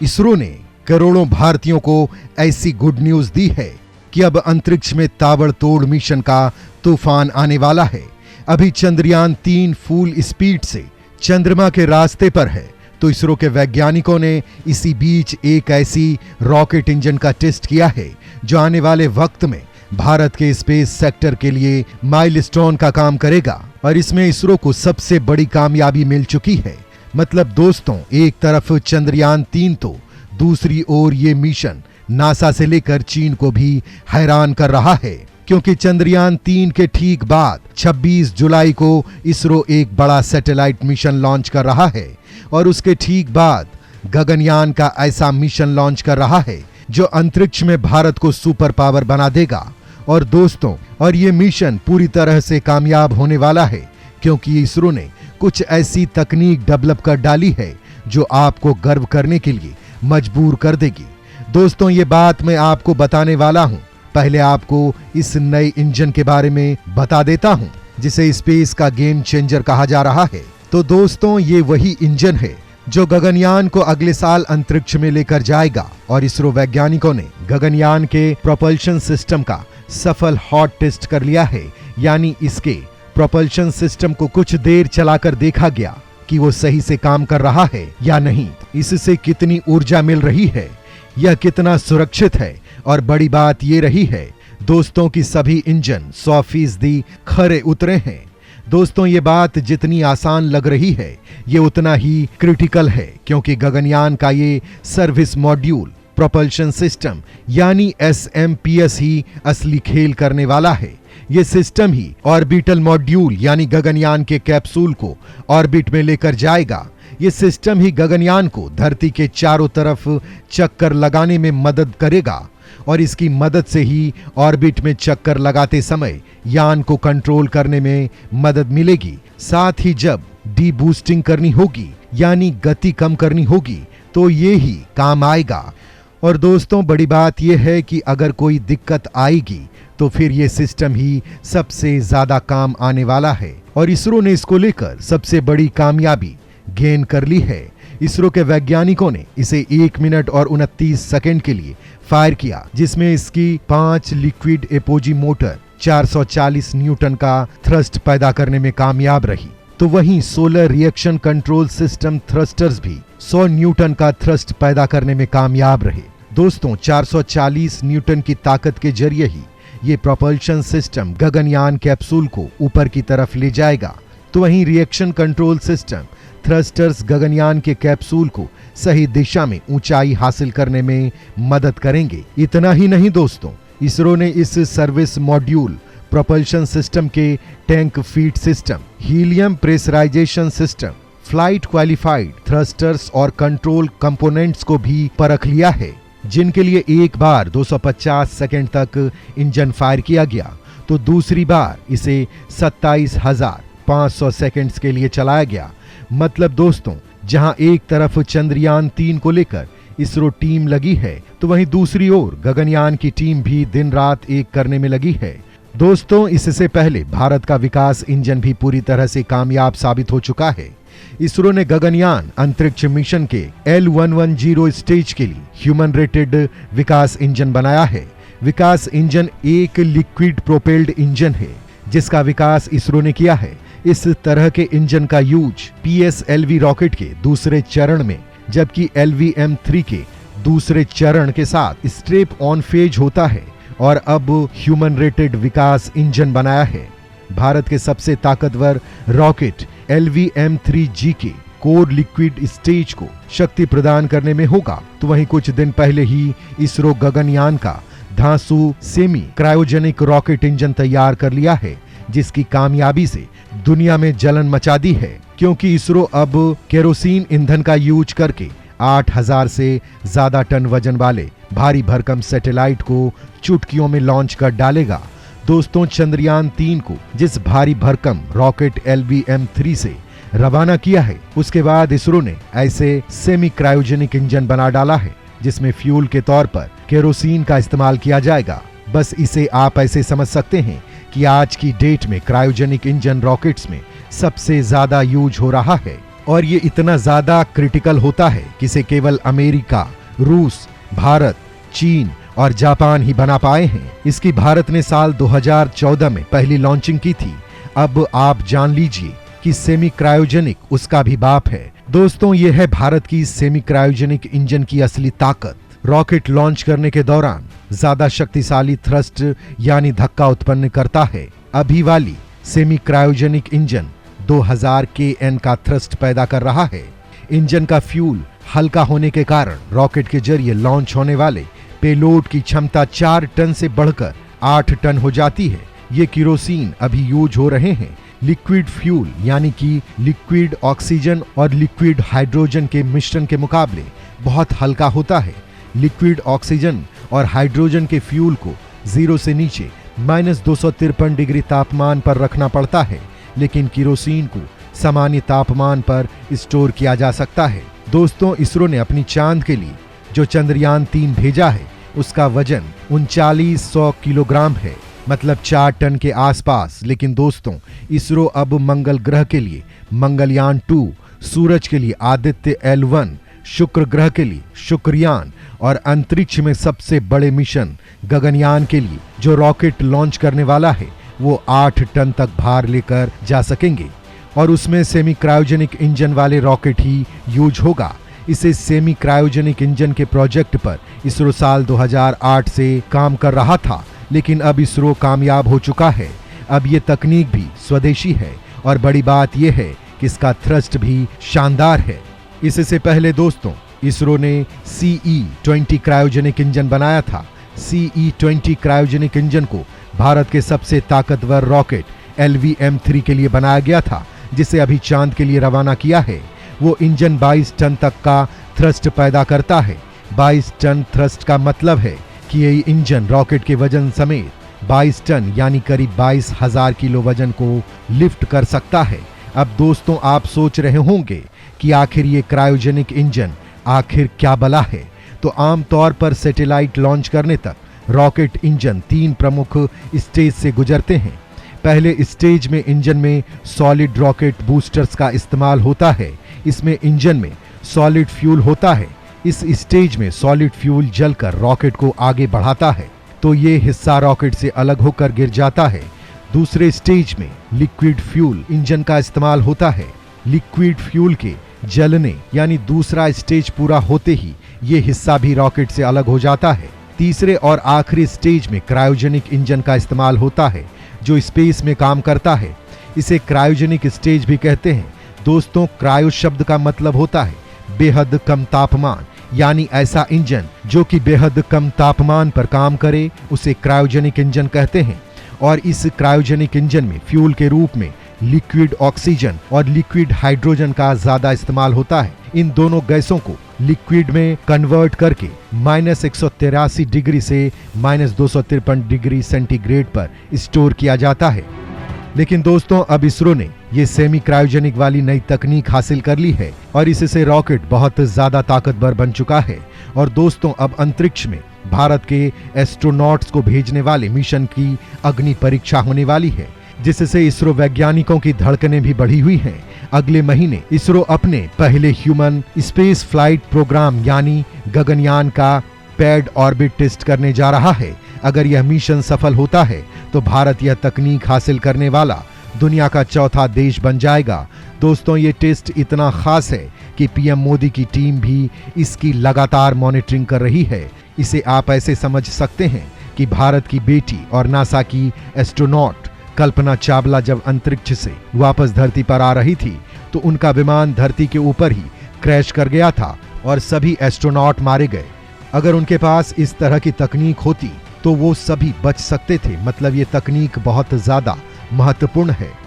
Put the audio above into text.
इसरो ने करोड़ों भारतीयों को ऐसी गुड न्यूज दी है कि अब अंतरिक्ष में ताबड़तोड़ मिशन का तूफान आने वाला है। अभी चंद्रयान 3 फुल स्पीड से चंद्रमा के रास्ते पर है, तो इसरो के वैज्ञानिकों ने इसी बीच एक ऐसी रॉकेट इंजन का टेस्ट किया है जो आने वाले वक्त में भारत के स्पेस सेक्टर के लिए माइलस्टोन का काम करेगा। और इसमें इसरो को सबसे बड़ी कामयाबी मिल चुकी है। मतलब दोस्तों, एक तरफ चंद्रयान 3 तो दूसरी ओर ये मिशन नासा से लेकर चीन को भी हैरान कर रहा है, क्योंकि चंद्रयान 3 के ठीक बाद 26 जुलाई को इसरो एक बड़ा सैटेलाइट मिशन लॉन्च कर रहा है और उसके ठीक बाद गगनयान का ऐसा मिशन लॉन्च कर रहा है जो अंतरिक्ष में भारत को सुपर पावर बना देगा। और दोस्तों, और ये मिशन पूरी तरह से कामयाब होने वाला है, क्योंकि इसरो ने कुछ ऐसी तकनीक डेवलप कर डाली है जो आपको गर्व करने के लिए मजबूर कर देगी। दोस्तों, ये बात मैं आपको बताने वाला हूं। पहले आपको इस नए इंजन के बारे में बता देता हूं, जिसे स्पेस का गेम चेंजर कहा जा रहा है। तो दोस्तों, ये वही इंजन है जो गगनयान को अगले साल अंतरिक्ष में लेकर जाएगा। और इसरो वैज्ञानिकों ने गगनयान के प्रोपल्शन सिस्टम का सफल हॉट टेस्ट कर लिया है। यानी इसके प्रोपल्शन सिस्टम को कुछ देर चलाकर देखा गया कि वो सही से काम कर रहा है या नहीं, इससे कितनी ऊर्जा मिल रही है, यह कितना सुरक्षित है। और बड़ी बात ये रही है दोस्तों कि सभी इंजन 100% खरे उतरे हैं। दोस्तों, ये बात जितनी आसान लग रही है ये उतना ही क्रिटिकल है, क्योंकि गगनयान का ये सर्विस मॉड्यूल प्रोपल्शन सिस्टम यानी SMPS ही असली खेल करने वाला है। ये सिस्टम ही ऑर्बिटल मॉड्यूल यानी गगनयान के कैप्सूल को ऑर्बिट में लेकर जाएगा। ये सिस्टम ही गगनयान को धरती के चारों तरफ चक्कर लगाने में मदद करेगा और इसकी मदद से ही ऑर्बिट में चक्कर लगाते समय यान को कंट्रोल करने में मदद मिलेगी। साथ ही जब डी बूस्टिंग करनी होगी यानी गति कम करनी होगी तो ये ही काम आएगा। और दोस्तों, बड़ी बात यह है कि अगर कोई दिक्कत आएगी तो फिर ये सिस्टम ही सबसे ज्यादा काम आने वाला है। और इसरो ने इसको लेकर सबसे बड़ी कामयाबी गेन कर ली है। इसरो के वैज्ञानिकों ने इसे 1 मिनट और 29 सेकंड के लिए फायर किया, जिसमें इसकी 5 लिक्विड एपोजी मोटर 440 न्यूटन का थ्रस्ट पैदा करने में कामयाब रही। तो वहीं solar reaction control system thrusters भी 100 न्यूटन का थ्रस्ट पैदा करने में कामयाब रहे। दोस्तों, 440 न्यूटन की ताकत के जरिए ही ये प्रोपल्शन सिस्टम गगनयान कैप्सूल को ऊपर की तरफ ले जाएगा। तो वहीं reaction control system thrusters Gaganyaan के कैप्सूल को सही दिशा में ऊंचाई हासिल करने में मदद करेंगे। इतना ही नहीं दोस्तों, इसरो ने इस सर्विस मॉड्यूल प्रोपल्शन सिस्टम के tank feed system, helium pressurisation system, flight qualified thrusters और कंट्रोल कंपोनेंट्स को भी परख लिया है, जिनके लिए एक बार 250 सेकंड तक इंजन फायर किया गया तो दूसरी बार इसे 27,500 सेकंड्स के लिए चलाया गया। मतलब दोस्तों, जहां एक तरफ चंद्रयान 3 को लेकर इसरो टीम लगी है तो वहीं दूसरी ओर गगनयान की टीम भी दिन रात एक करने में लगी है। दोस्तों, इससे पहले भारत का विकास इंजन भी पूरी तरह से कामयाब साबित हो चुका है। इसरो ने गगनयान अंतरिक्ष मिशन के L110 स्टेज के लिए ह्यूमन रेटेड विकास इंजन बनाया है। विकास इंजन एक लिक्विड प्रोपेल्ड इंजन है जिसका विकास इसरो ने किया है। इस तरह के इंजन का यूज PSLV रॉकेट के दूसरे चरण में, जबकि LVM-3 के दूसरे चरण के साथ स्ट्रेप ऑन फेज होता है और अब ह्यूमन रेटेड विकास इंजन बनाया है। भारत के सबसे ताकतवर रॉकेट LVM-3G के कोर लिक्विड स्टेज को शक्ति प्रदान करने में होगा। तो वहीं कुछ दिन पहले ही इसरो गगनयान का धांसू सेमी क्रायोजेनिक रॉकेट इंजन तैयार कर लिया है, जिसकी कामयाबी से दुनिया में जलन मचा दी है, क्योंकि इसरो अब केरोसिन ईंधन का यूज करके 8,000 से ज्यादा टन वजन वाले भारी भरकम सैटेलाइट को चुटकियों में लॉन्च कर डालेगा। दोस्तों, चंद्रयान 3 को जिस भारी भरकम रॉकेट LVM-3 से रवाना किया है, उसके बाद इसरो ने ऐसे सेमी क्रायोजेनिक इंजन बना डाला है जिसमें फ्यूल के तौर पर केरोसिन का इस्तेमाल किया जाएगा। बस इसे आप ऐसे समझ सकते हैं कि आज की डेट में क्रायोजेनिक इंजन रॉकेट्स में सबसे ज्यादा यूज हो रहा है। और ये इतना ज्यादा क्रिटिकल होता है कि इसे केवल अमेरिका, रूस, भारत, चीन और जापान ही बना पाए हैं। इसकी भारत ने साल 2014 में पहली लॉन्चिंग की थी। अब आप जान लीजिए कि सेमी क्रायोजेनिक उसका भी बाप है। दोस्तों, ये है भारत की सेमी क्रायोजेनिक इंजन की असली ताकत। रॉकेट लॉन्च करने के दौरान ज्यादा शक्तिशाली थ्रस्ट यानी धक्का उत्पन्न करता है। अभी वाली सेमी क्रायोजेनिक इंजन 2000 kN का थ्रस्ट पैदा कर रहा है। इंजन का फ्यूल हल्का होने के कारण रॉकेट के जरिए लॉन्च होने वाले पेलोड की क्षमता 4 टन से बढ़कर 8 टन हो जाती है। ये केरोसिन अभी यूज हो रहे हैं लिक्विड फ्यूल यानी कि लिक्विड ऑक्सीजन और लिक्विड हाइड्रोजन के मिश्रण के मुकाबले बहुत हल्का होता है। लिक्विड ऑक्सीजन और हाइड्रोजन के फ्यूल को 0 से नीचे -253 डिग्री तापमान पर रखना पड़ता है, लेकिन केरोसिन को सामान्य तापमान पर स्टोर किया जा सकता है। दोस्तों, इसरो ने अपनी चांद के लिए जो चंद्रयान 3 भेजा है उसका वजन 3900 किलोग्राम है, मतलब 4 टन के आसपास। लेकिन दोस्तों, इसरो अब मंगल ग्रह के लिए मंगलयान 2, सूरज के लिए आदित्य L1, शुक्र ग्रह के लिए शुक्रयान और अंतरिक्ष में सबसे बड़े मिशन गगनयान के लिए जो रॉकेट लॉन्च करने वाला है वो 8 टन तक भार लेकर जा सकेंगे और उसमें सेमी क्रायोजेनिक इंजन वाले रॉकेट ही यूज होगा। इसे सेमी क्रायोजेनिक इंजन के प्रोजेक्ट पर इसरो साल 2008 से काम कर रहा था, लेकिन अब इसरो कामयाब हो चुका है। अब ये तकनीक भी स्वदेशी है और बड़ी बात यह है कि इसका थ्रस्ट भी शानदार है। इससे पहले दोस्तों, इसरो ने CE-20 क्रायोजेनिक इंजन बनाया था। CE-20 क्रायोजेनिक इंजन को भारत के सबसे ताकतवर रॉकेट LVM-3 के लिए बनाया गया था, जिसे अभी चांद के लिए रवाना किया है। वो इंजन 22 टन तक का थ्रस्ट पैदा करता है। 22 टन थ्रस्ट का मतलब है कि ये इंजन रॉकेट के वजन समेत 22 टन यानी करीब 22,000 किलो वजन को लिफ्ट कर सकता है। अब दोस्तों, आप सोच रहे होंगे कि आखिर ये क्रायोजेनिक इंजन आखिर क्या बला है। तो आमतौर पर सैटेलाइट लॉन्च करने तक रॉकेट इंजन 3 प्रमुख स्टेज से गुजरते हैं। पहले स्टेज में इंजन में सॉलिड रॉकेट बूस्टर्स का इस्तेमाल होता है। इसमें इंजन में सॉलिड फ्यूल होता है। इस स्टेज में सॉलिड फ्यूल जलकर रॉकेट को आगे बढ़ाता है, तो ये हिस्सा रॉकेट से अलग होकर गिर जाता है। दूसरे स्टेज में लिक्विड फ्यूल इंजन का इस्तेमाल होता है। लिक्विड फ्यूल के जलने यानी दूसरा स्टेज पूरा होते ही ये हिस्सा भी रॉकेट से अलग हो जाता है। तीसरे और आखिरी स्टेज में क्रायोजेनिक इंजन का इस्तेमाल होता है जो स्पेस में काम करता है। इसे क्रायोजेनिक स्टेज भी कहते हैं। दोस्तों, क्रायो शब्द का मतलब होता है बेहद कम तापमान, यानी ऐसा इंजन जो कि बेहद कम तापमान पर काम करे उसे क्रायोजेनिक इंजन कहते हैं। और इस क्रायोजेनिक इंजन में फ्यूल के रूप में लिक्विड ऑक्सीजन और लिक्विड हाइड्रोजन का ज्यादा इस्तेमाल होता है। इन दोनों गैसों को लिक्विड में कन्वर्ट करके -183 डिग्री से -253 डिग्री सेंटीग्रेड पर स्टोर किया जाता है। लेकिन दोस्तों, अब इसरो ने ये सेमी क्रायोजेनिक वाली नई तकनीक हासिल कर ली है और इससे रॉकेट बहुत ज्यादा ताकतवर बन चुका है। और दोस्तों, अब अंतरिक्ष में भारत के एस्ट्रोनॉट्स को भेजने वाले मिशन की अग्नि परीक्षा होने वाली है, जिससे इसरो वैज्ञानिकों की धड़कनें भी बढ़ी हुई हैं। अगले महीने इसरो अपने पहले ह्यूमन स्पेस फ्लाइट प्रोग्राम यानी गगनयान का पैड ऑर्बिट टेस्ट करने जा रहा है। अगर यह मिशन सफल होता है तो भारत यह तकनीक हासिल करने वाला दुनिया का चौथा देश बन जाएगा। दोस्तों, ये टेस्ट इतना खास है कि पीएम मोदी की टीम भी इसकी लगातार मॉनिटरिंग कर रही है। इसे आप ऐसे समझ सकते हैं कि भारत की बेटी और नासा की एस्ट्रोनॉट कल्पना चावला जब अंतरिक्ष से वापस धरती पर आ रही थी तो उनका विमान धरती के ऊपर ही क्रैश कर गया था और सभी एस्ट्रोनॉट मारे गए। अगर उनके पास इस तरह की तकनीक होती तो वो सभी बच सकते थे। मतलब ये तकनीक बहुत ज्यादा महत्वपूर्ण है।